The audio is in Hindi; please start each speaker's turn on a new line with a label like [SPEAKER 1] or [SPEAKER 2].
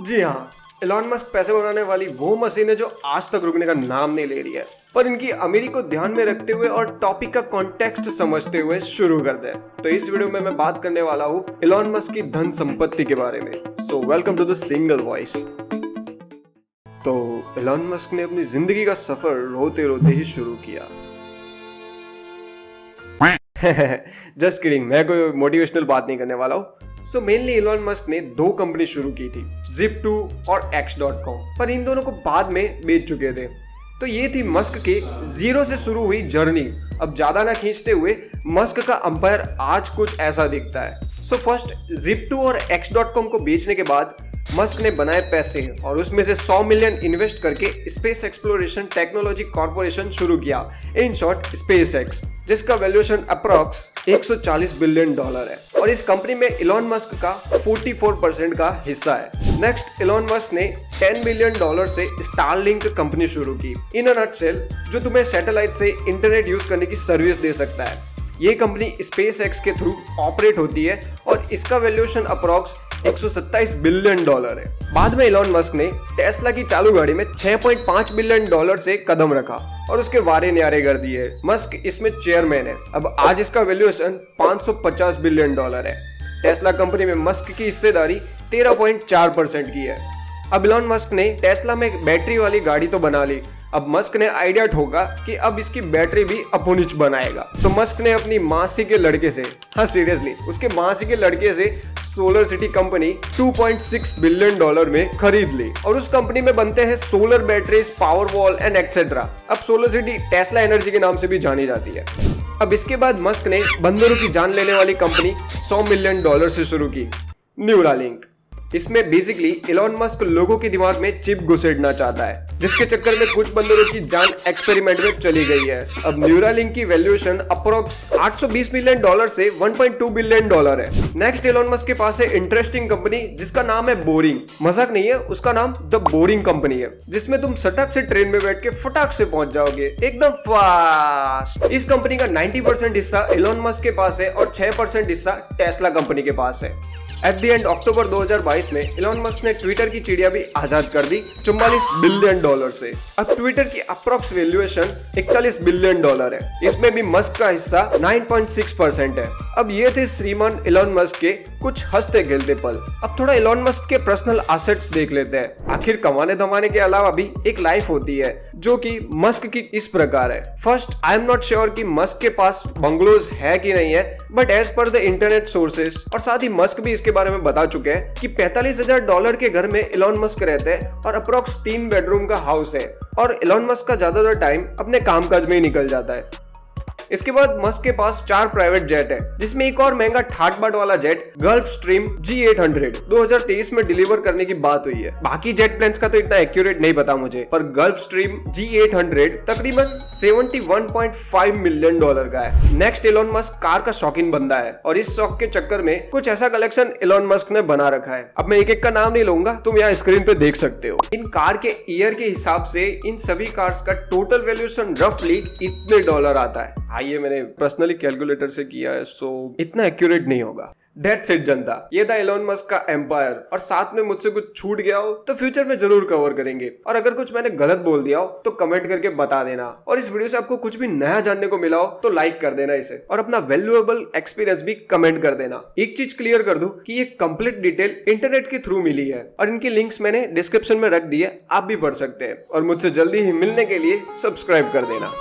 [SPEAKER 1] जी हाँ, एलॉन मस्क पैसे बनाने वाली वो मशीन है जो आज तक रुकने का नाम नहीं ले रही है। पर इनकी अमीरी को ध्यान में रखते हुए और टॉपिक का कॉन्टेक्स्ट समझते हुए शुरू करते हैं। तो इस वीडियो में मैं बात करने वाला हूँ एलॉन मस्क की धन संपत्ति के बारे में। So welcome to the single voice. तो एलॉन मस्क ने अपनी जिंदगी का सफर रोते रोते ही शुरू किया। जस्ट किडिंग, मैं कोई मोटिवेशनल बात नहीं करने वाला हूँ। सो मेनली एलॉन मस्क ने दो कंपनी शुरू की थी, Zip2 और X.com, पर इन दोनों को बाद में बेच चुके थे। तो ये थी मस्क के जीरो से शुरू हुई जर्नी। अब ज्यादा ना खींचते हुए मस्क का अंपायर आज कुछ ऐसा दिखता है। सो फर्स्ट Zip2 और X.com को बेचने के बाद मस्क ने बनाए पैसे और उसमें से 100 मिलियन इन्वेस्ट करके स्पेस एक्सप्लोरेशन टेक्नोलॉजी कॉर्पोरेशन शुरू किया, इन शॉर्ट SpaceX, जिसका वैल्यूएशन अप्रॉक्स 140 बिलियन डॉलर है और इस कंपनी में एलॉन मस्क का 44% का हिस्सा है। नेक्स्ट एलॉन मस्क ने $10 बिलियन से स्टारलिंक कंपनी शुरू की। इन अ नटसेल, जो तुम्हें सैटेलाइट से इंटरनेट यूज करने की सर्विस दे सकता है। ये कंपनी SpaceX के थ्रू ऑपरेट होती है और इसका वैल्यूएशन अप्रॉक्स 127 बिलियन डॉलर है। बाद में एलॉन मस्क ने टेस्ला की चालू गाड़ी में 6.5 बिलियन डॉलर से कदम रखा और उसके वारे न्यारे कर दिए। मस्क इसमें चेयरमैन है। अब आज इसका वैल्यूएशन 550 बिलियन डॉलर है। टेस्ला कंपनी में मस्क की हिस्सेदारी 13.4% की है। अब एलॉन मस्क ने टेस्ला में बैटरी वाली गाड़ी तो बना ली। अब मस्क ने आइडिया ठोका कि अब इसकी बैटरी भी अपुनिच बनाएगा। तो मस्क ने अपनी मासी के लड़के से, हाँ सीरियसली, उसके मासी के लड़के से solar city company 2.6 billion dollar में खरीद ली और उस कंपनी में बनते हैं solar batteries, power wall and etcetera. अब सोलर सिटी टेस्ला एनर्जी के नाम से भी जानी जाती है। अब इसके बाद मस्क ने बंदरों की जान लेने वाली कंपनी 100 मिलियन डॉलर से शुरू की, न्यूरालिंक। इसमें बेसिकली एलॉन मस्क लोगों के दिमाग में चिप घुसेड़ना चाहता है, जिसके चक्कर में कुछ बंदरों की जान एक्सपेरिमेंट में चली गई है। अब न्यूरालिंक की वैल्यूएशन अप्रोक्स 820 मिलियन डॉलर से 1.2 बिलियन डॉलर है। नेक्स्ट एलॉन मस्क के पास है इंटरेस्टिंग कंपनी जिसका नाम है बोरिंग। मजाक नहीं है, उसका नाम द बोरिंग कंपनी है, जिसमें तुम सटक से ट्रेन में बैठ के फटाक से पहुंच जाओगे एकदम फास्ट। इस कंपनी का 90% हिस्सा एलॉन मस्क के पास है और 6% हिस्सा टेस्ला कंपनी के पास है। एट द एंड अक्टूबर 2022 में एलॉन मस्क ने ट्विटर की चिड़िया भी आजाद कर दी 44 बिलियन डॉलर से। अब ट्विटर की अप्रॉक्स वैल्यूएशन 41 बिलियन डॉलर है। इसमें भी मस्क का हिस्सा 9.6% है। अब ये थे श्रीमान एलॉन मस्क के कुछ हंसते खेलते पल। अब थोड़ा एलॉन मस्क के पर्सनल एसेट्स देख लेते हैं। आखिर कमाने धमाने के अलावा भी एक लाइफ होती है जो कि मस्क की इस प्रकार है। First, I am not sure कि मस्क के पास बंगलोज है कि नहीं है, but as per the internet sources और साथ ही मस्क भी के बारे में बता चुके हैं कि $45,000 के घर में एलॉन मस्क रहते हैं और अप्रोक्स 3 बेडरूम का हाउस है और एलॉन मस्क का ज्यादातर टाइम अपने कामकाज में ही निकल जाता है। इसके बाद मस्क के पास 4 प्राइवेट जेट है, जिसमें एक और महंगा ठाट बाट वाला जेट गल्फ स्ट्रीम G800 2023 में डिलीवर करने की बात हुई है। बाकी जेट प्लेन्स का तो इतना एक्यूरेट नहीं पता मुझे, पर गल्फ स्ट्रीम G800 तकरीबन 71.5 मिलियन डॉलर का है। नेक्स्ट एलॉन मस्क कार का शौकीन बंदा है और इस शौक के चक्कर में कुछ ऐसा कलेक्शन एलॉन मस्क ने बना रखा है। अब मैं एक एक का नाम नहीं लूंगा, तुम यहाँ स्क्रीन पे देख सकते हो। इन कार के ईयर के हिसाब से इन सभी कार्स का टोटल वैल्यूएशन रफली इतने डॉलर आता है। ये मैंने पर्सनली कैलकुलेटर से किया है, सो इतना एक्यूरेट नहीं होगा। That's it जनता, ये था एलॉन मस्क का एम्पायर। और साथ में मुझसे कुछ छूट गया हो तो फ्यूचर में जरूर कवर करेंगे, और अगर कुछ मैंने गलत बोल दिया हो तो कमेंट करके बता देना। और इस वीडियो से आपको कुछ भी नया जानने को मिला हो तो लाइक कर देना इसे, और अपना वैल्यूएबल एक्सपीरियंस भी कमेंट कर देना। एक चीज क्लियर कर दूं कि ये कंप्लीट डिटेल इंटरनेट के थ्रू मिली है और इनकी लिंक्स मैंने डिस्क्रिप्शन में रख दी है, आप भी पढ़ सकते हैं। और मुझसे जल्दी ही मिलने के लिए सब्सक्राइब कर देना।